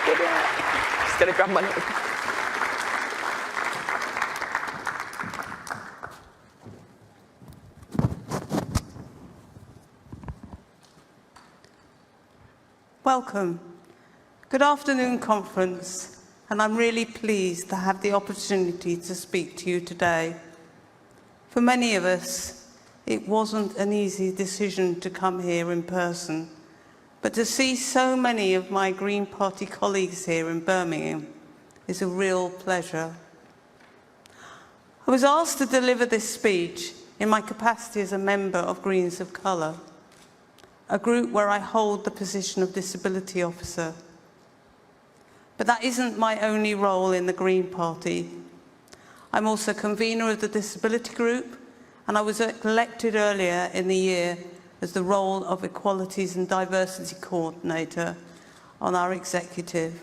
Just gonna grab my note. Welcome. Good afternoon, conference, and I'm really pleased to have the opportunity to speak to you today. For many of us, it wasn't an easy decision to come here in person, but to see so many of my Green Party colleagues here in Birmingham is a real pleasure. I was asked to deliver this speech in my capacity as a member of Greens of Colour, a group where I hold the position of Disability Officer. But that isn't my only role in the Green Party. I'm also convener of the Disability Group, and I was elected earlier in the year as the role of Equalities and Diversity Coordinator on our executive,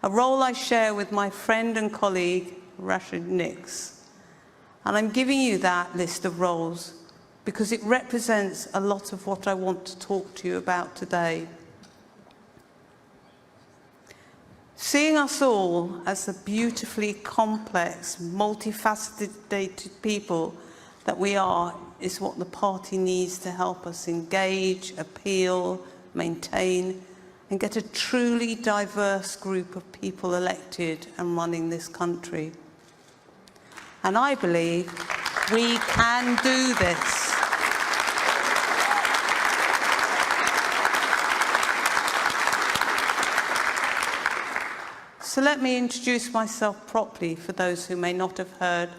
a role I share with my friend and colleague, Rashid Nix. And I'm giving you that list of roles because it represents a lot of what I want to talk to you about today. Seeing us all as the beautifully complex, multifaceted people that we are is what the party needs to help us engage, appeal, maintain, and get a truly diverse group of people elected and running this country. And I believe we can do this. So let me introduce myself properly for those who may not have heard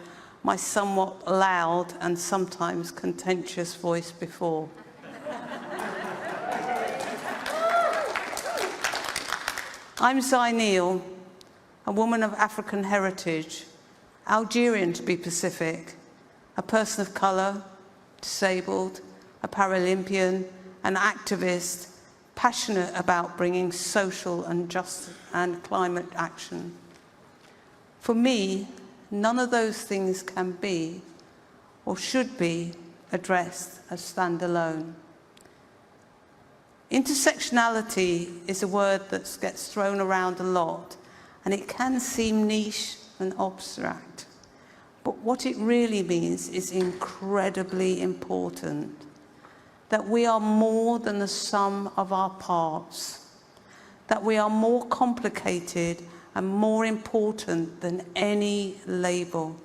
my somewhat loud and sometimes contentious voice before. I'm Dzaier Neil, a woman of African heritage, Algerian to be specific, a person of colour, disabled, a Paralympian, an activist, passionate about bringing social and justice and climate action. For me, none of those things can be or should be addressed as standalone. Intersectionality is a word that gets thrown around a lot, and it can seem niche and abstract. But what it really means is incredibly important. That we are more than the sum of our parts, that we are more complicated and more important than any label.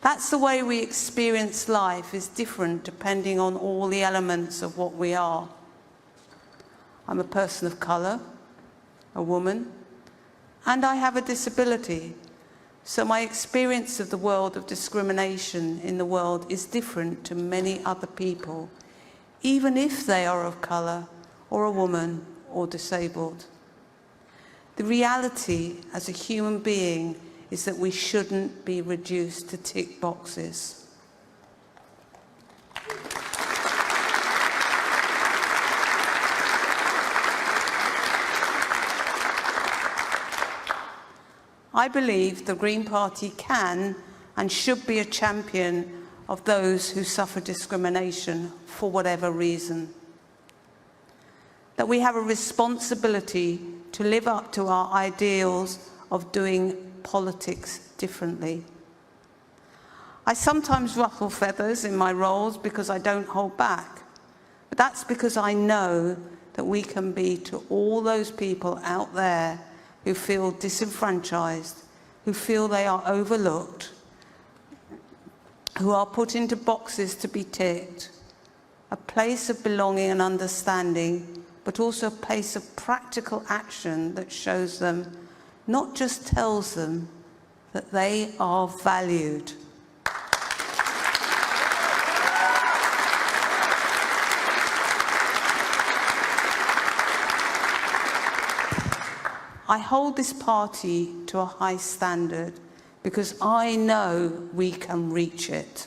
That's the way we experience life is different depending on all the elements of what we are. I'm a person of colour, a woman, and I have a disability. So my experience of the world of discrimination in the world is different to many other people, even if they are of colour or a woman or disabled. The reality as a human being is that we shouldn't be reduced to tick boxes. I believe the Green Party can and should be a champion of those who suffer discrimination for whatever reason. That we have a responsibility to live up to our ideals of doing politics differently. I sometimes ruffle feathers in my roles because I don't hold back, but that's because I know that we can be to all those people out there who feel disenfranchised, who feel they are overlooked, who are put into boxes to be ticked, a place of belonging and understanding, but also a place of practical action that shows them, not just tells them, that they are valued. I hold this party to a high standard because I know we can reach it.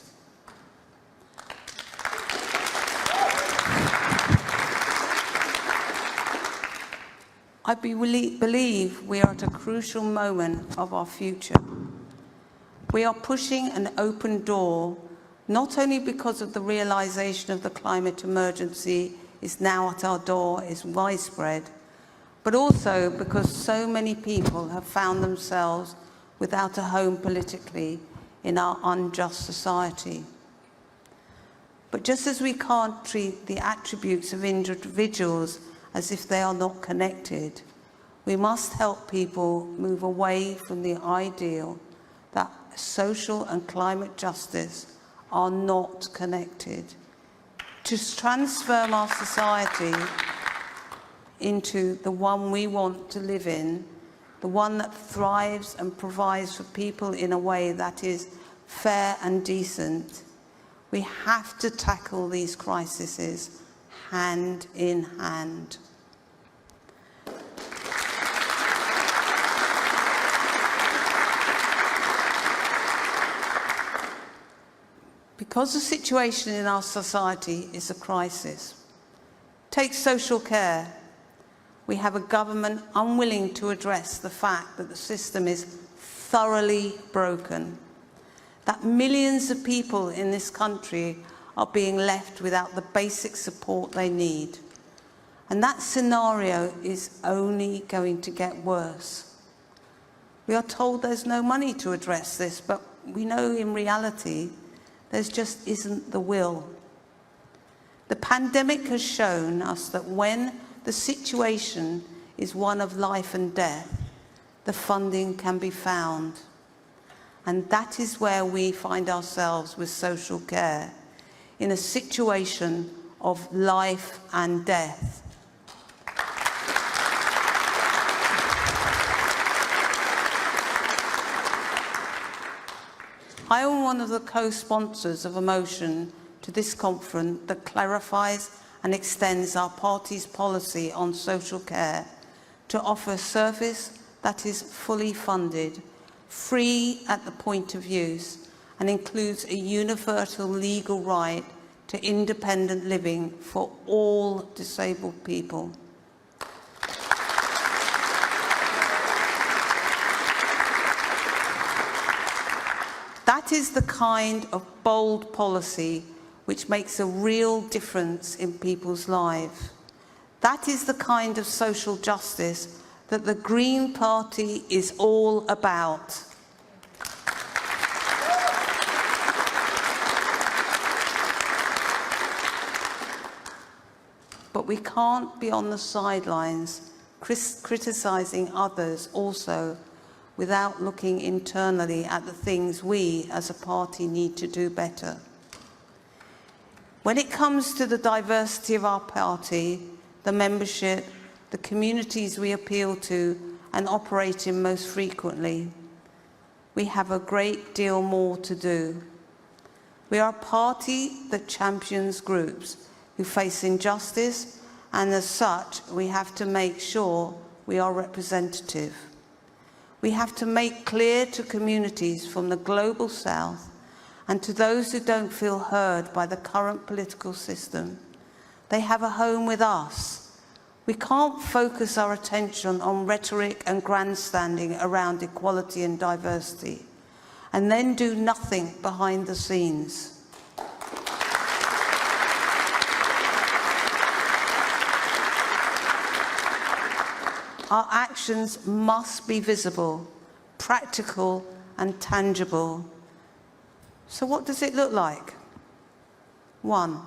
I believe we are at a crucial moment of our future. We are pushing an open door, not only because of the realization of the climate emergency is now at our door, is widespread, but also because so many people have found themselves without a home politically in our unjust society. But just as we can't treat the attributes of individuals as if they are not connected, we must help people move away from the ideal that social and climate justice are not connected, to transform our society into the one we want to live in, the one that thrives and provides for people in a way that is fair and decent. We have to tackle these crises hand in hand. Because the situation in our society is a crisis. Take social care. We have a government unwilling to address the fact that the system is thoroughly broken, that millions of people in this country are being left without the basic support they need. And that scenario is only going to get worse. We are told there's no money to address this, but we know in reality there just isn't the will. The pandemic has shown us that when the situation is one of life and death, the funding can be found. And that is where we find ourselves with social care, in a situation of life and death. I am one of the co-sponsors of a motion to this conference that clarifies and extends our party's policy on social care to offer a service that is fully funded, free at the point of use, and includes a universal legal right to independent living for all disabled people. That is the kind of bold policy which makes a real difference in people's lives. That is the kind of social justice that the Green Party is all about. But we can't be on the sidelines criticising others also without looking internally at the things we as a party need to do better. When it comes to the diversity of our party, the membership, the communities we appeal to and operate in most frequently, we have a great deal more to do. We are a party that champions groups who face injustice, and as such, we have to make sure we are representative. We have to make clear to communities from the global south and to those who don't feel heard by the current political system, they have a home with us. We can't focus our attention on rhetoric and grandstanding around equality and diversity, and then do nothing behind the scenes. Our actions must be visible, practical, and tangible. So what does it look like? 1,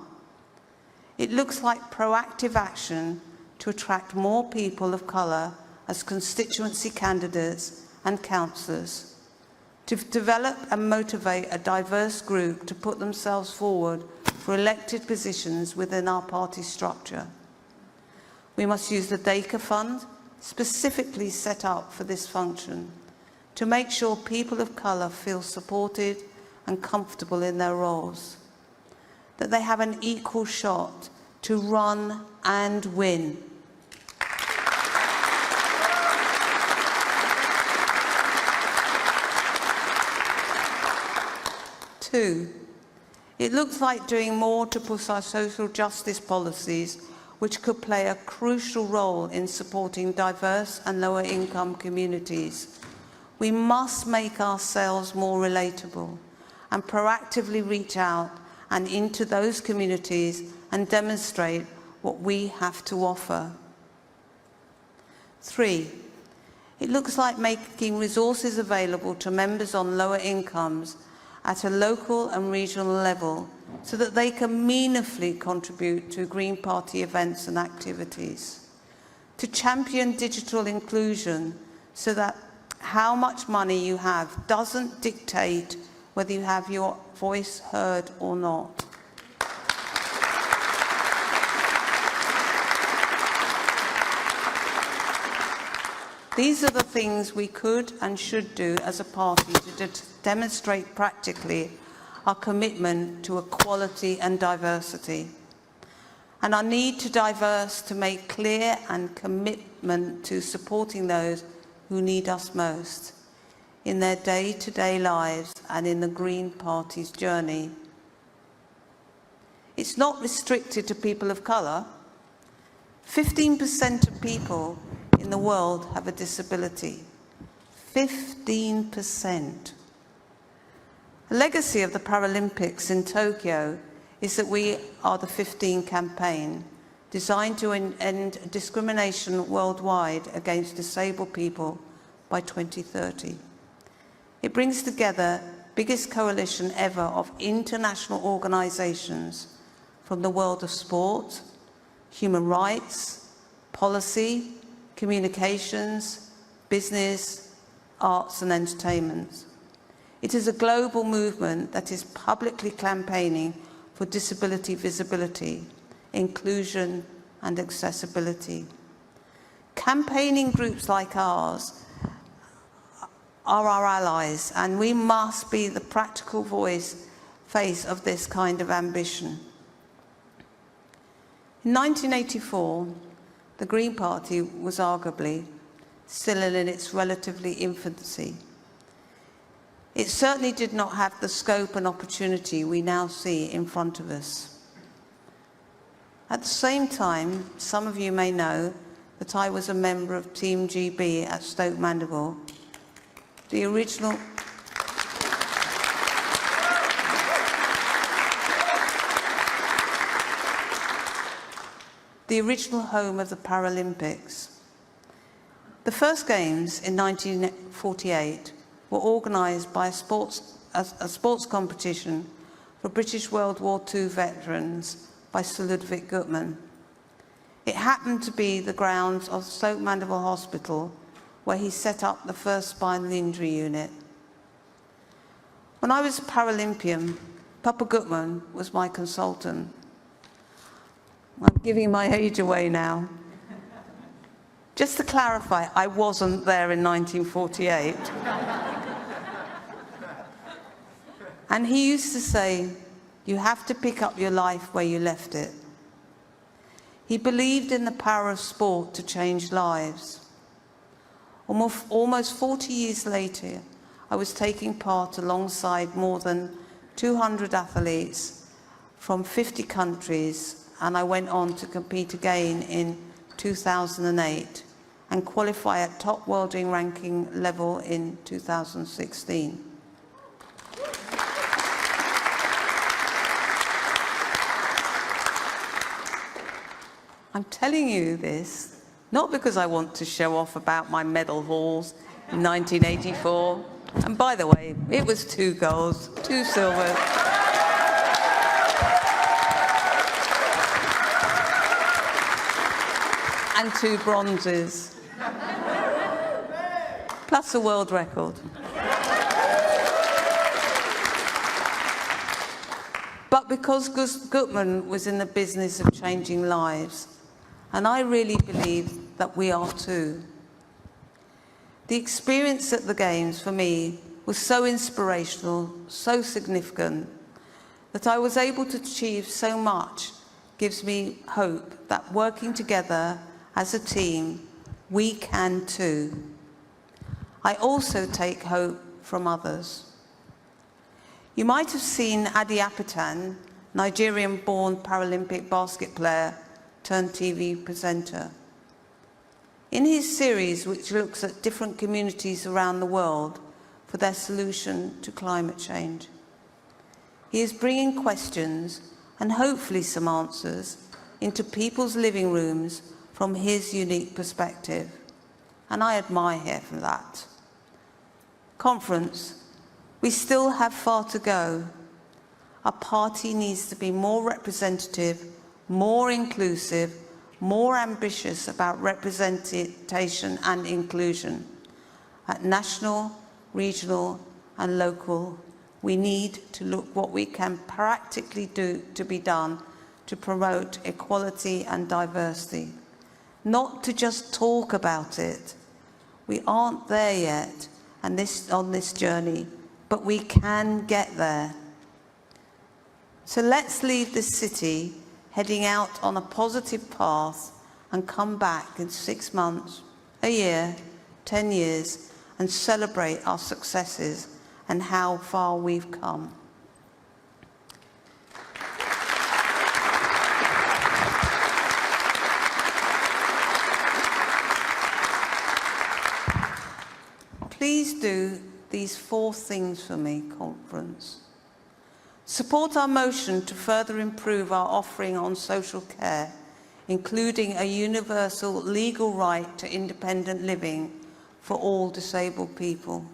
it looks like proactive action to attract more people of colour as constituency candidates and councillors, to develop and motivate a diverse group to put themselves forward for elected positions within our party structure. We must use the DACA fund, specifically set up for this function, to make sure people of colour feel supported and comfortable in their roles, that they have an equal shot to run and win. Two, it looks like doing more to push our social justice policies, which could play a crucial role in supporting diverse and lower income communities. We must make ourselves more relatable and proactively reach out and into those communities and demonstrate what we have to offer. 3, it looks like making resources available to members on lower incomes at a local and regional level so that they can meaningfully contribute to Green Party events and activities. To champion digital inclusion so that how much money you have doesn't dictate whether you have your voice heard or not. These are the things we could and should do as a party to demonstrate practically our commitment to equality and diversity, and our need to diverse to make clear and commitment to supporting those who need us most in their day-to-day lives and in the Green Party's journey. It's not restricted to people of colour. 15% of people in the world have a disability. 15%. The legacy of the Paralympics in Tokyo is that we are the 15 campaign, designed to end discrimination worldwide against disabled people by 2030. It brings together the biggest coalition ever of international organisations from the world of sport, human rights, policy, communications, business, arts and entertainment. It is a global movement that is publicly campaigning for disability visibility, inclusion and accessibility. Campaigning groups like ours are our allies, and we must be the practical face of this kind of ambition. In 1984, the Green Party was arguably still in its relatively infancy. It certainly did not have the scope and opportunity we now see in front of us. At the same time, some of you may know that I was a member of Team GB at Stoke Mandeville, the original home of the Paralympics. The first Games in 1948 were organised by a sports competition for British World War II veterans by Sir Ludwig Gutmann. It happened to be the grounds of Stoke Mandeville Hospital where he set up the first spinal injury unit. When I was a Paralympian, Papa Gutmann was my consultant. I'm giving my age away now. Just to clarify, I wasn't there in 1948. And he used to say, you have to pick up your life where you left it. He believed in the power of sport to change lives. Almost 40 years later, I was taking part alongside more than 200 athletes from 50 countries, and I went on to compete again in 2008 and qualify at top world ranking level in 2016. I'm telling you this not because I want to show off about my medal hauls in 1984. And by the way, it was 2 golds, 2 silvers, and 2 bronzes, plus a world record. But because Gutmann was in the business of changing lives, and I really believe that we are too. The experience at the Games for me was so inspirational, so significant, that I was able to achieve so much gives me hope that working together as a team, we can too. I also take hope from others. You might have seen Adi Apatan, Nigerian-born Paralympic basket player turned TV presenter. In his series, which looks at different communities around the world for their solution to climate change, he is bringing questions and hopefully some answers into people's living rooms from his unique perspective. and I admire her for that. Conference, we still have far to go. Our party needs to be more representative, more inclusive, more ambitious about representation and inclusion. At national, regional and local, we need to look what we can practically do to be done to promote equality and diversity. Not to just talk about it. We aren't there yet on this journey, but we can get there. So let's leave this city heading out on a positive path and come back in 6 months, a year, 10 years, and celebrate our successes and how far we've come. Please do these 4 things for me, conference. Support our motion to further improve our offering on social care, including a universal legal right to independent living for all disabled people.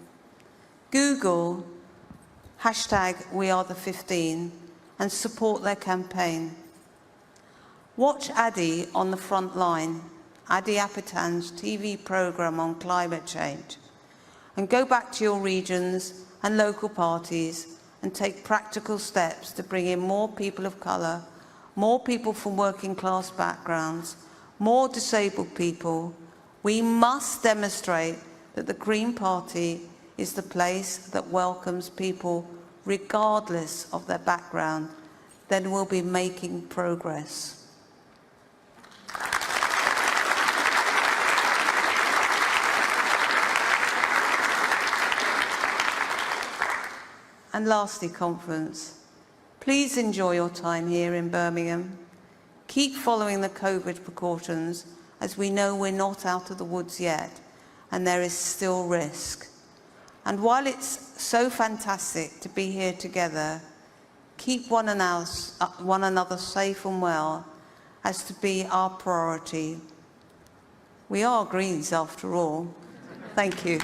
Google #WeAreThe15 and support their campaign. Watch Adi on the front line, Adi Apitan's TV programme on climate change, and go back to your regions and local parties and take practical steps to bring in more people of colour, more people from working class backgrounds, more disabled people. We must demonstrate that the Green Party is the place that welcomes people regardless of their background. Then we'll be making progress. And lastly, conference, please enjoy your time here in Birmingham. Keep following the COVID precautions, as we know we're not out of the woods yet, and there is still risk. And while it's so fantastic to be here together, keep one another safe and well, as to be our priority. We are Greens after all. Thank you.